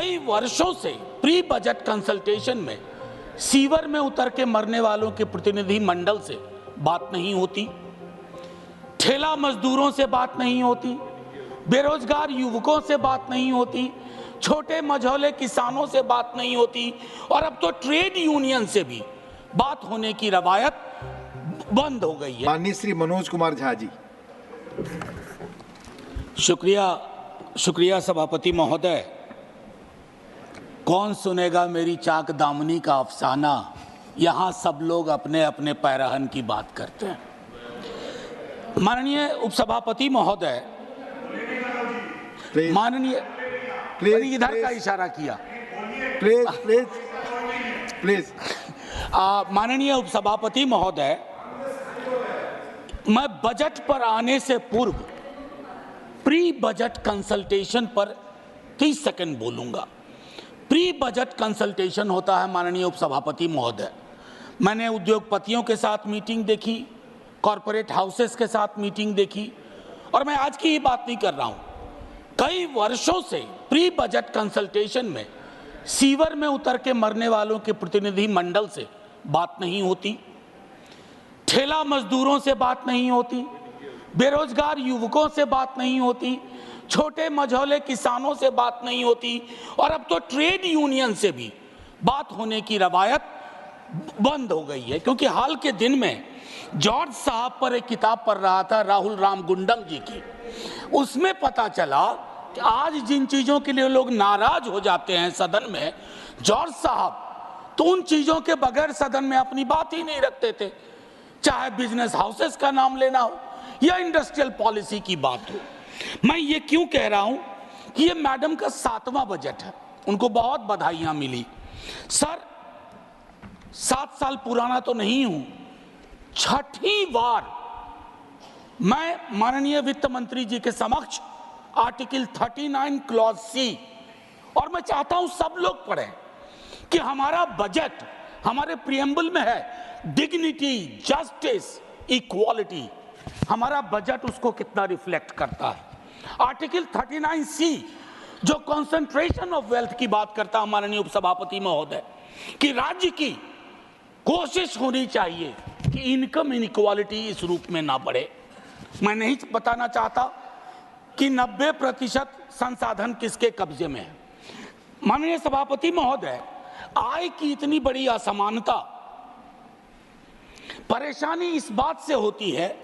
कई वर्षों से प्री बजट कंसल्टेशन में सीवर में उतर के मरने वालों के प्रतिनिधि मंडल से बात नहीं होती, ठेला मजदूरों से बात नहीं होती, बेरोजगार युवकों से बात नहीं होती, छोटे मझौले किसानों से बात नहीं होती और अब तो ट्रेड यूनियन से भी बात होने की रवायत बंद हो गई है। माननीय श्री मनोज कुमार झा जी। शुक्रिया सभापति महोदय। कौन सुनेगा मेरी चाक दामनी का अफसाना, यहाँ सब लोग अपने अपने पैरहन की बात करते हैं। माननीय उपसभापति महोदय, माननीय इधर का इशारा किया, प्लीज। माननीय उपसभापति महोदय, मैं बजट पर आने से पूर्व प्री बजट कंसल्टेशन पर 30 सेकंड बोलूंगा। प्री बजट कंसल्टेशन होता है माननीय उपसभापति महोदय, मैंने उद्योगपतियों के साथ मीटिंग देखी, कॉरपोरेट हाउसेस के साथ मीटिंग देखी, और मैं आज की ही बात नहीं कर रहा हूं। कई वर्षों से प्री बजट कंसल्टेशन में सीवर में उतर के मरने वालों के प्रतिनिधि मंडल से बात नहीं होती, ठेला मजदूरों से बात नहीं होती, बेरोजगार युवकों से बात नहीं होती, छोटे मझौले किसानों से बात नहीं होती और अब तो ट्रेड यूनियन से भी बात होने की रवायत बंद हो गई है। क्योंकि हाल के दिन में जॉर्ज साहब पर एक किताब पढ़ रहा था, राहुल राम गुंडम जी की, उसमें पता चला कि आज जिन चीजों के लिए लोग नाराज हो जाते हैं सदन में, जॉर्ज साहब तो उन चीजों के बगैर सदन में अपनी बात ही नहीं रखते थे, चाहे बिजनेस हाउसेस का नाम लेना हो या इंडस्ट्रियल पॉलिसी की बात हो। मैं ये क्यों कह रहा हूं कि ये मैडम का 7वां बजट है, उनको बहुत बधाइयां मिली। सर 7 साल पुराना तो नहीं हूं, 6ठी बार मैं माननीय वित्त मंत्री जी के समक्ष आर्टिकल 39 क्लॉज सी, और मैं चाहता हूं सब लोग पढ़ें कि हमारा बजट हमारे प्रियम्बल में है, डिग्निटी, जस्टिस, इक्वालिटी, हमारा बजट उसको कितना रिफ्लेक्ट करता है। आर्टिकल 39 सी जो कंसंट्रेशन ऑफ वेल्थ की बात करता है माननीय उपसभापति महोदय, कि राज्य की कोशिश होनी चाहिए कि इनकम इनइक्वालिटी इस रूप में ना बढ़े। मैं नहीं बताना चाहता कि 90% संसाधन किसके कब्जे में है। माननीय सभापति महोदय, आय की इतनी बड़ी असमानता, परेशानी इस बात से होती है,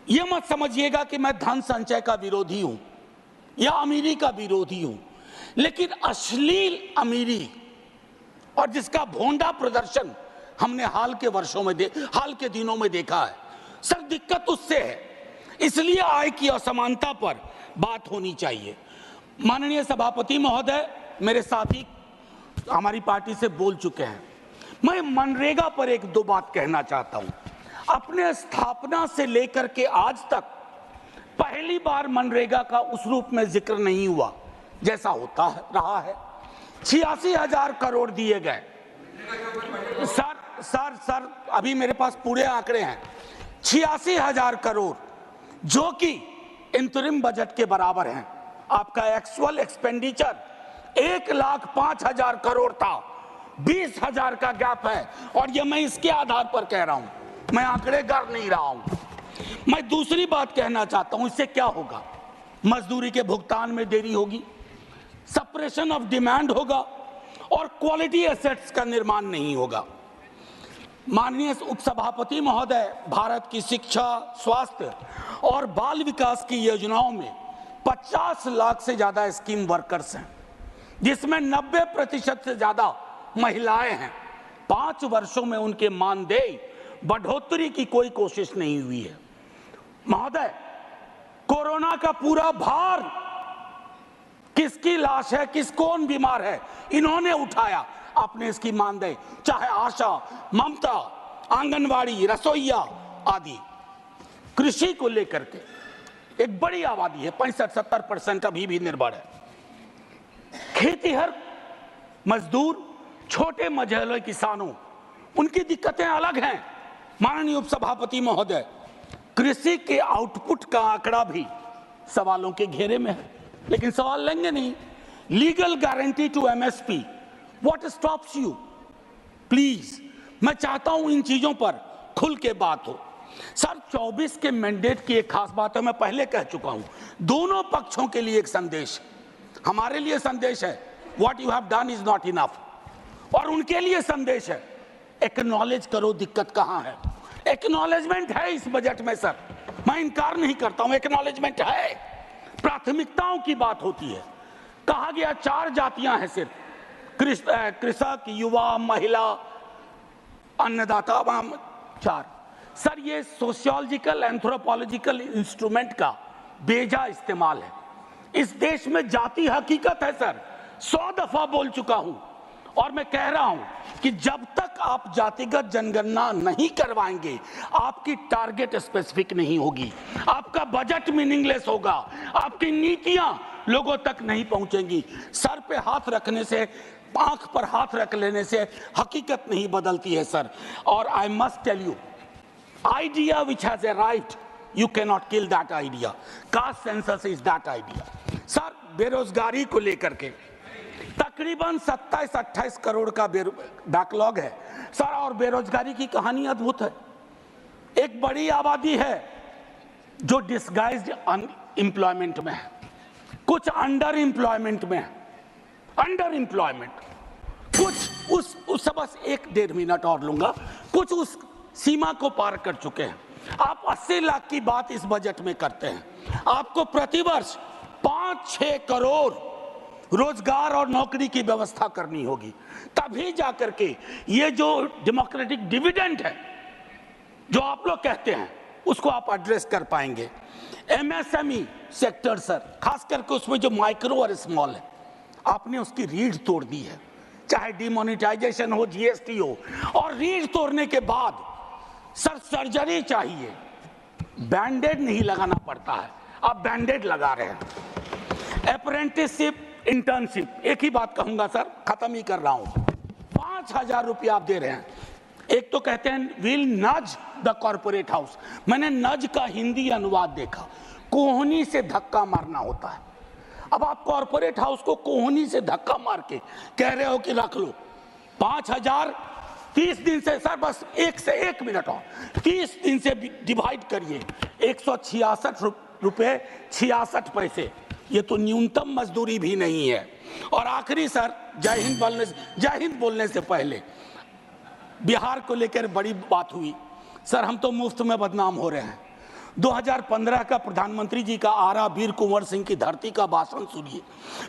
यह मत समझिएगा कि मैं धन संचय का विरोधी हूं या अमीरी का विरोधी हूं, लेकिन अश्लील अमीरी और जिसका भोंडा प्रदर्शन हमने हाल के दिनों में देखा है, सर दिक्कत उससे है। इसलिए आय की असमानता पर बात होनी चाहिए। माननीय सभापति महोदय, मेरे साथी हमारी पार्टी से बोल चुके हैं, मैं मनरेगा पर 1-2 बात कहना चाहता हूं। अपने स्थापना से लेकर के आज तक पहली बार मनरेगा का उस रूप में जिक्र नहीं हुआ जैसा होता है रहा है। 86,000 करोड़ दिए गए। सर अभी मेरे पास पूरे आंकड़े हैं। 86,000 करोड़ जो कि इंतरिम बजट के बराबर हैं। आपका एक्चुअल एक्सपेंडिचर 1,05,000 करोड़ था, 20,000 का गैप है, और ये मैं इसके आधार पर कह रहा हूं, मैं आंकड़े कर नहीं रहा हूं। मैं दूसरी बात कहना चाहता हूं, इससे क्या होगा? मजदूरी के भुगतान में देरी होगी, सप्रेशन ऑफ डिमांड होगा और क्वालिटी एसेट्स का निर्माण नहीं होगा। माननीय उपसभापति महोदय, भारत की शिक्षा, स्वास्थ्य और बाल विकास की योजनाओं में 50 लाख से ज्यादा स्कीम वर्कर्स हैं, जिसमें 90% से ज्यादा महिलाएं हैं। 5 वर्षों में उनके मानदेय बढ़ोतरी की कोई कोशिश नहीं हुई है। महोदय, कोरोना का पूरा भार किसकी लाश है, कौन बीमार है, इन्होंने उठाया। आपने इसकी मानदेय, चाहे आशा, ममता, आंगनवाड़ी, रसोईया आदि, कृषि को लेकर के एक बड़ी आबादी है, 65-70% अभी भी निर्भर है। खेतीहर मजदूर, छोटे मझौले किसानों, उनकी दिक्कतें अलग हैं। माननीय उपसभापति महोदय, कृषि के आउटपुट का आंकड़ा भी सवालों के घेरे में है, लेकिन सवाल लेंगे नहीं legal guarantee to MSP, what stops you? Please, मैं चाहता हूं इन चीजों पर खुल के बात हो। सर 24 के मैंडेट की एक खास बात है, मैं पहले कह चुका हूं, दोनों पक्षों के लिए एक संदेश, हमारे लिए संदेश है what you have done is not enough, और उनके लिए संदेश है एक्नॉलेज करो दिक्कत कहां है। एक्नॉलेजमेंट है इस बजट में सर, मैं इनकार नहीं करता हूं, एक्नॉलेजमेंट है। प्राथमिकताओं की बात होती है। कहा गया 4 जातियां हैं सिर्फ, कृषक, युवा, महिला, अन्नदाता, 4। सर ये सोशियोलॉजिकल एंथ्रोपोलॉजिकल इंस्ट्रूमेंट का बेजा इस्तेमाल है। इस देश में जाति हकीकत है सर, 100 दफा बोल चुका हूं, और मैं कह रहा हूं कि जब तक आप जातिगत जनगणना नहीं करवाएंगे, आपकी टारगेट स्पेसिफिक नहीं होगी, आपका बजट मीनिंगलेस होगा, आपकी नीतियां लोगों तक नहीं पहुंचेंगी। सर पे हाथ रखने से, आंख पर हाथ रख लेने से हकीकत नहीं बदलती है सर। और I must tell you, idea which has arrived, you cannot kill that idea. Caste census is that idea. Sir बेरोजगारी को लेकर के तकरीबन 27-28 करोड़ का बैकलॉग है सर, और बेरोजगारी की कहानी अद्भुत है। एक बड़ी आबादी है जो डिस्गाइज्ड अनएम्प्लॉयमेंट में है, कुछ अंडर एम्प्लॉयमेंट में है, अंडर एम्प्लॉयमेंट, कुछ उस बस 1-1.5 मिनट और लूंगा, कुछ उस सीमा को पार कर चुके हैं। आप 80 लाख की बात इस बजट में करते हैं। आपको प्रतिवर्ष 5-6 करोड़ रोजगार और नौकरी की व्यवस्था करनी होगी, तभी जाकर के ये जो डेमोक्रेटिक डिविडेंड है जो आप लोग कहते हैं, उसको आप एड्रेस कर पाएंगे। एमएसएमई सेक्टर सर, खास करके उसमें जो माइक्रो और स्मॉल है, आपने उसकी रीढ़ तोड़ दी है, चाहे डिमोनेटाइजेशन हो, जीएसटी हो, और रीढ़ तोड़ने के बाद सर सर्जरी चाहिए, बैंडेड नहीं लगाना पड़ता है, आप बैंडेड लगा रहे हैं। अप्रेंटिसशिप, इंटर्नशिप, एक ही बात कहूंगा सर, खत्म ही कर रहा हूं, 5,000 रुपया आप दे रहे हैं। एक तो कहते हैं विल नज द कॉर्पोरेट हाउस, मैंने नज का हिंदी अनुवाद देखा, कोहनी से धक्का मारना होता है। अब आप कॉर्पोरेट हाउस को कोहनी से धक्का मार के कह रहे हो कि रख लो 5,000, 30 दिन से सर, बस 1 मिनट और 30 दिन से डिवाइड करिए, 166 रुपये 66 पैसे, ये तो न्यूनतम मजदूरी भी नहीं है। और आखिरी सर, जय हिंद बोलने से पहले बिहार को लेकर बड़ी बात हुई सर, हम तो मुफ्त में बदनाम हो रहे हैं। 2015 का प्रधानमंत्री जी का आरा वीर कुंवर सिंह की धरती का भाषण सुनिए,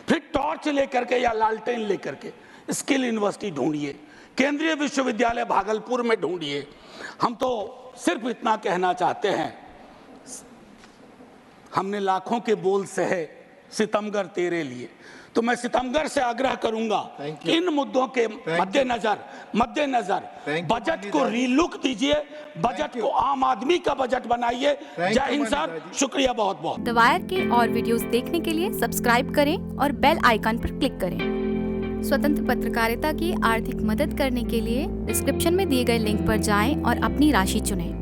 फिर टॉर्च लेकर के या लालटेन लेकर के स्किल यूनिवर्सिटी ढूंढिए, केंद्रीय विश्वविद्यालय भागलपुर में ढूंढिए। हम तो सिर्फ इतना कहना चाहते हैं, हमने लाखों के बोल सहे सितमगर तेरे लिए, तो मैं सितमगर से आग्रह करूंगा इन मुद्दों के मद्देनजर बजट को रीलुक दीजिए, बजट को आम आदमी का बजट बनाइए। जय हिंद सर, शुक्रिया बहुत बहुत। द वायर के और वीडियोस देखने के लिए सब्सक्राइब करें और बेल आइकन पर क्लिक करें। स्वतंत्र पत्रकारिता की आर्थिक मदद करने के लिए डिस्क्रिप्शन में दिए गए लिंक पर जाएं और अपनी राशि चुनें।